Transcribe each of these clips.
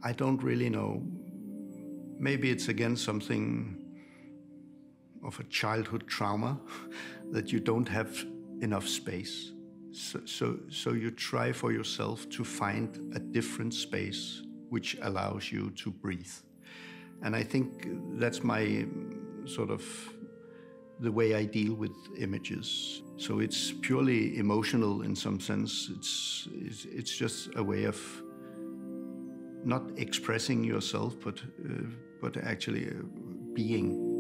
I don't really know. Maybe it's again something of a childhood trauma that you don't have enough space. So you try for yourself to find a different space which allows you to breathe. And I think that's my sort of the way I deal with images. So it's purely emotional in some sense. It's just a way of not expressing yourself, but actually being.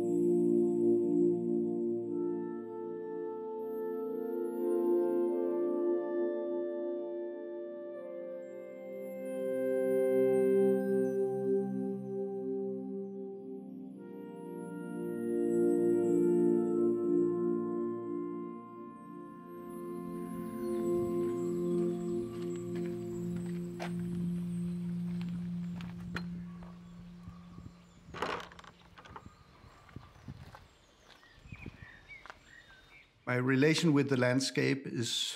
My relation with the landscape is,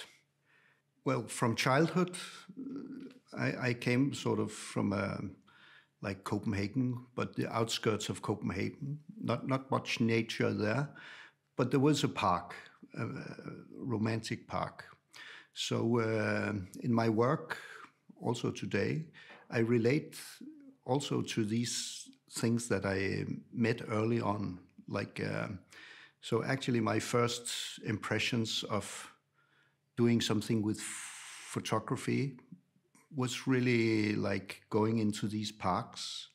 well, from childhood. I came sort of from like Copenhagen, but the outskirts of Copenhagen. Not much nature there, but there was a park, a romantic park. So in my work, also today, I relate also to these things that I met early on, like. So actually my first impressions of doing something with photography was really like going into these parks,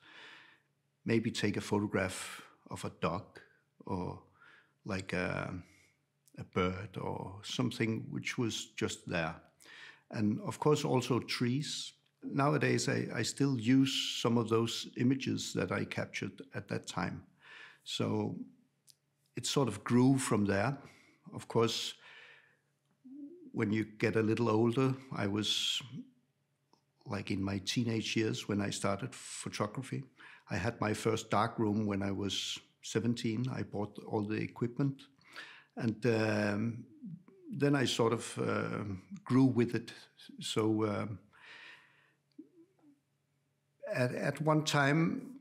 maybe take a photograph of a dog or like a bird or something which was just there. And of course also trees. Nowadays I still use some of those images that I captured at that time. So it sort of grew from there. Of course, when you get a little older, I was like in my teenage years when I started photography. I had my first darkroom when I was 17. I bought all the equipment. And then I sort of grew with it. So at one time,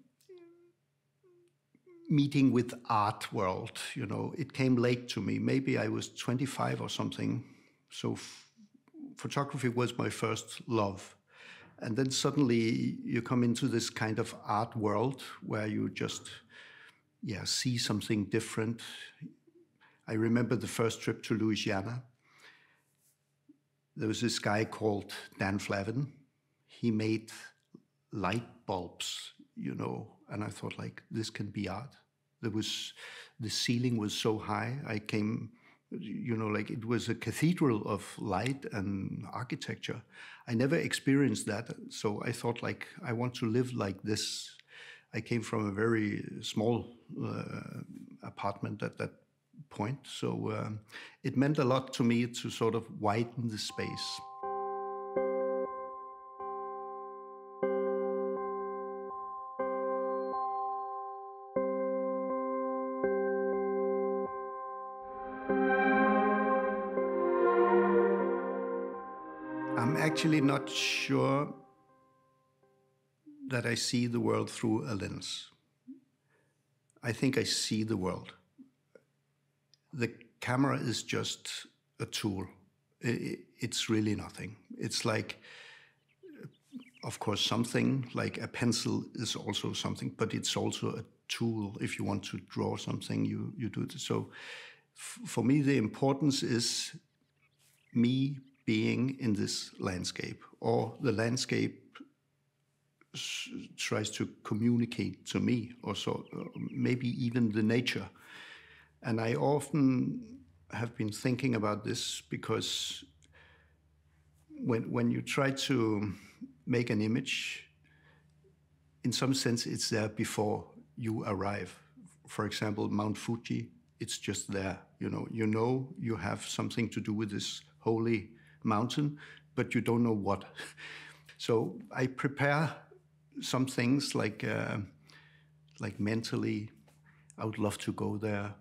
meeting with art world, you know, it came late to me. Maybe I was 25 or something. So photography was my first love. And then suddenly you come into this kind of art world where you just, see something different. I remember the first trip to Louisiana. There was this guy called Dan. He made light bulbs, you know, and I thought, like, this can be art. The ceiling was so high. I came, you know, like it was a cathedral of light and architecture. I never experienced that. So I thought, like, I want to live like this. I came from a very small apartment at that point. So it meant a lot to me to sort of widen the space. I'm actually not sure that I see the world through a lens. I think I see the world. The camera is just a tool. It's really nothing. It's like, of course, something like a pencil is also something, but it's also a tool. If you want to draw something, you do it. So for me, the importance is me being in this landscape, or the landscape tries to communicate to me, or so, maybe even the nature. And I often have been thinking about this because when you try to make an image, in some sense it's there before you arrive. For example, Mount Fuji, it's just there. You know you have something to do with this holy mountain, but you don't know what. So I prepare some things like mentally. I would love to go there.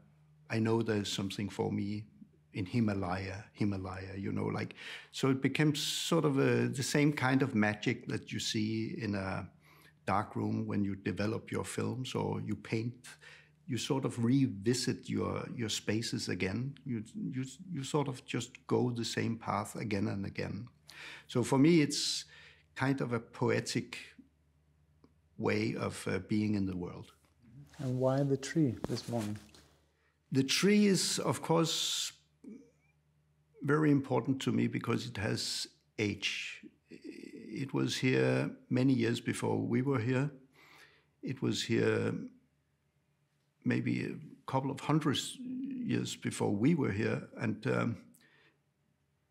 I know there's something for me in Himalaya, you know, like, so it becomes sort of the same kind of magic that you see in a darkroom when you develop your films or you paint, you sort of revisit your spaces again. You sort of just go the same path again and again. So for me, it's kind of a poetic way of being in the world. And why the tree this morning? The tree is, of course, very important to me because it has age. It was here many years before we were here. It was here maybe a couple of hundred years before we were here. And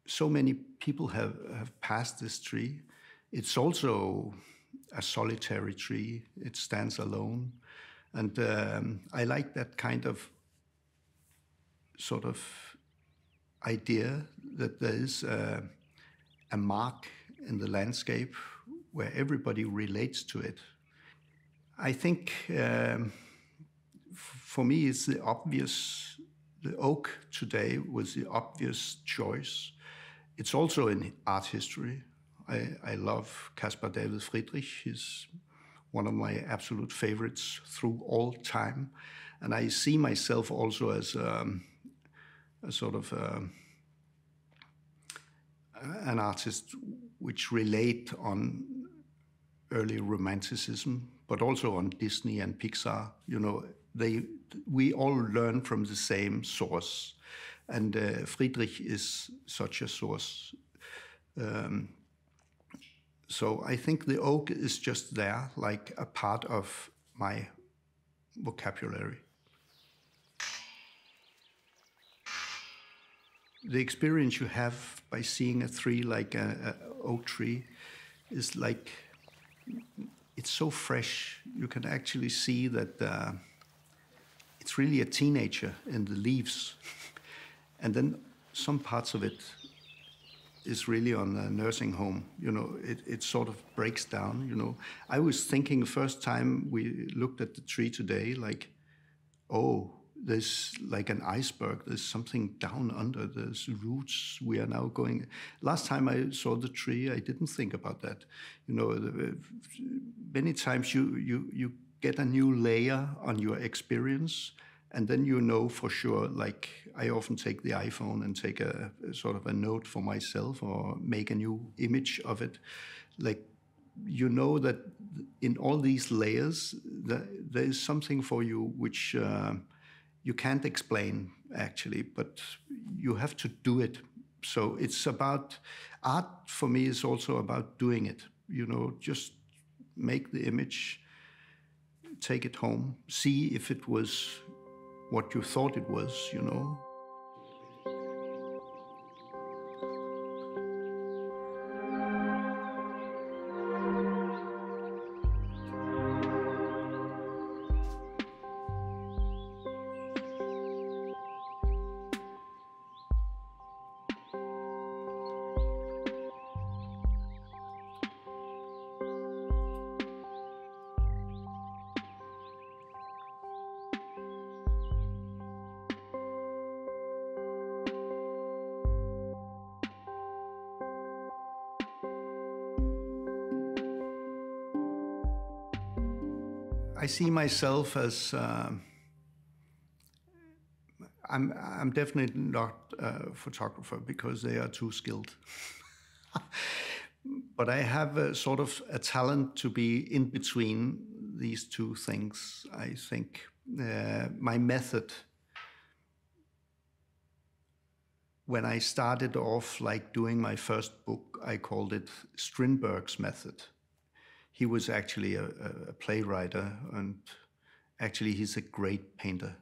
so many people have passed this tree. It's also a solitary tree. It stands alone. And I like that kind of sort of idea that there is a mark in the landscape where everybody relates to it. I think for me it's the oak today was the obvious choice. It's also in art history. I love Caspar David Friedrich. He's one of my absolute favorites through all time. And I see myself also as a sort of an artist which relate on early romanticism, but also on Disney and Pixar. You know, we all learn from the same source, and Friedrich is such a source. So I think the oak is just there, like a part of my vocabulary. The experience you have by seeing a tree like an oak tree is like, it's so fresh. You can actually see that it's really a teenager in the leaves. And then some parts of it is really on a nursing home. You know, it sort of breaks down, you know. I was thinking the first time we looked at the tree today, like, oh, there's like an iceberg, there's something down under, there's roots, we are now going. Last time I saw the tree, I didn't think about that. You know, many times you get a new layer on your experience, and then you know for sure, like I often take the iPhone and take a sort of a note for myself or make a new image of it. Like, you know that in all these layers, there is something for you which you can't explain actually, but you have to do it. So it's about, art for me is also about doing it. You know, just make the image, take it home, see if it was what you thought it was, you know. I see myself as, I'm definitely not a photographer because they are too skilled. But I have a sort of a talent to be in between these two things, I think. My method, when I started off like doing my first book, I called it Strindberg's method. He was actually a playwright, and actually he's a great painter.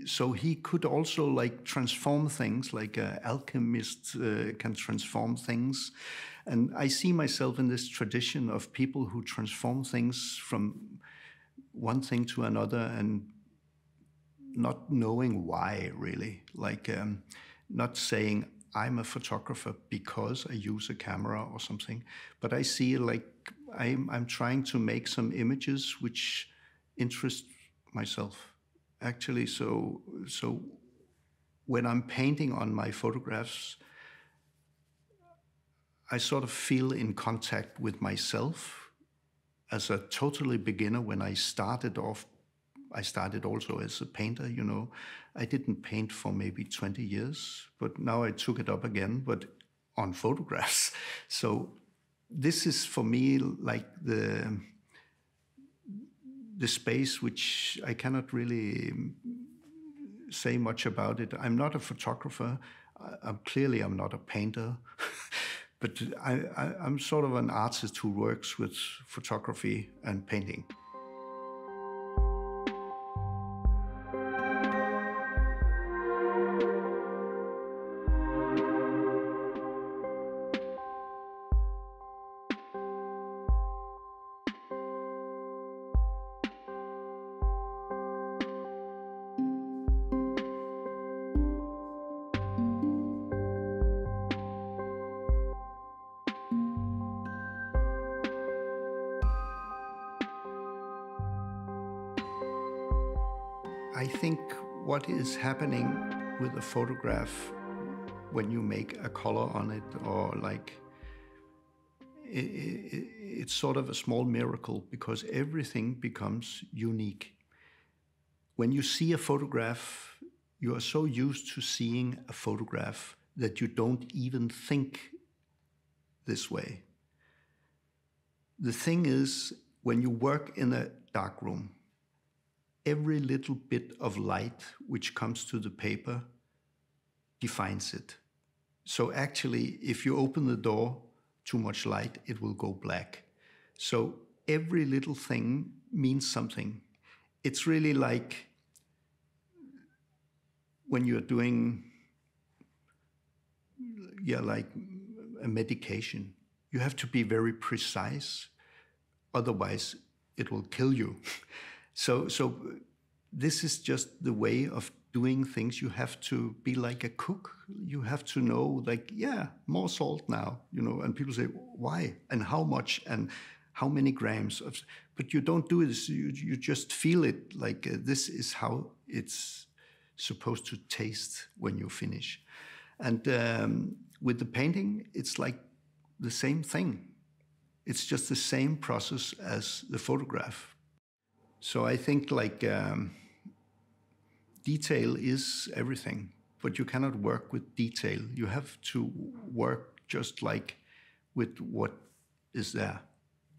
So he could also like transform things, like an alchemist can transform things. And I see myself in this tradition of people who transform things from one thing to another and not knowing why, really. Like not saying, I'm a photographer because I use a camera or something, but I see like I'm trying to make some images which interest myself, actually. So when I'm painting on my photographs, I sort of feel in contact with myself, as a totally beginner when I started off. I started also as a painter, you know. I didn't paint for maybe 20 years, but now I took it up again, but on photographs. So this is for me like the space which I cannot really say much about it. I'm not a photographer. I'm not a painter, but I'm sort of an artist who works with photography and painting. I think what is happening with a photograph when you make a color on it, or like, it's sort of a small miracle because everything becomes unique. When you see a photograph, you are so used to seeing a photograph that you don't even think this way. The thing is, when you work in a darkroom, every little bit of light which comes to the paper defines it. So actually, if you open the door, too much light, it will go black. So every little thing means something. It's really like when you're doing, like a medication. You have to be very precise, otherwise it will kill you. So this is just the way of doing things. You have to be like a cook. You have to know, like, more salt now, you know. And people say, why? And how much? And how many grams? But you don't do this. You just feel it, like this is how it's supposed to taste when you finish. And with the painting, it's like the same thing. It's just the same process as the photograph. So I think like detail is everything, but you cannot work with detail. You have to work just like with what is there.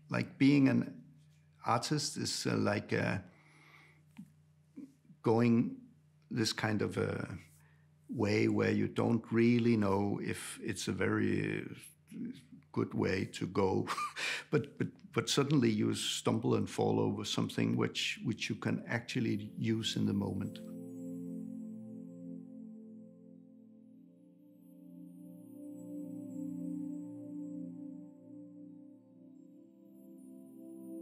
Like being an artist is like going this kind of a way where you don't really know if it's a very good way to go, but suddenly you stumble and fall over something which you can actually use in the moment.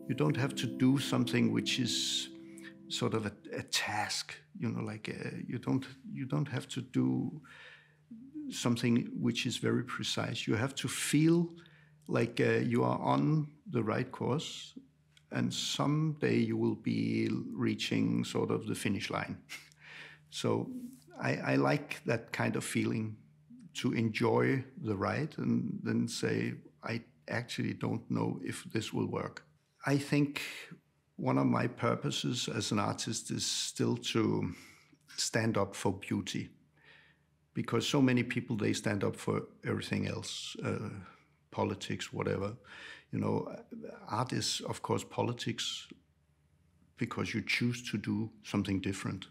You don't have to do something which is sort of a task, you know, like you don't have to do something which is very precise. You have to feel like you are on the right course, and someday you will be reaching sort of the finish line. So I like that kind of feeling, to enjoy the ride and then say, I actually don't know if this will work. I think one of my purposes as an artist is still to stand up for beauty. Because so many people, they stand up for everything else, politics, whatever. You know, art is, of course, politics because you choose to do something different.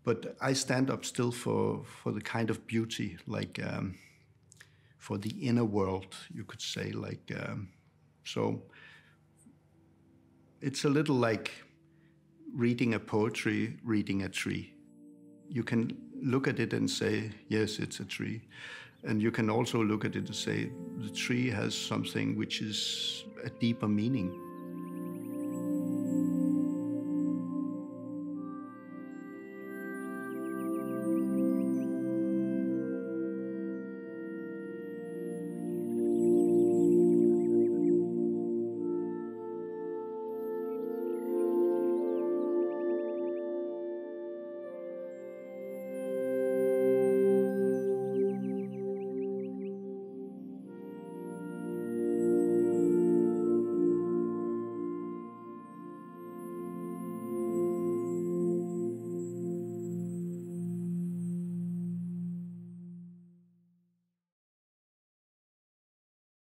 But I stand up still for the kind of beauty, like for the inner world, you could say. Like so it's a little like reading a poetry, reading a tree. You can look at it and say, yes, it's a tree. And you can also look at it and say, the tree has something which is a deeper meaning.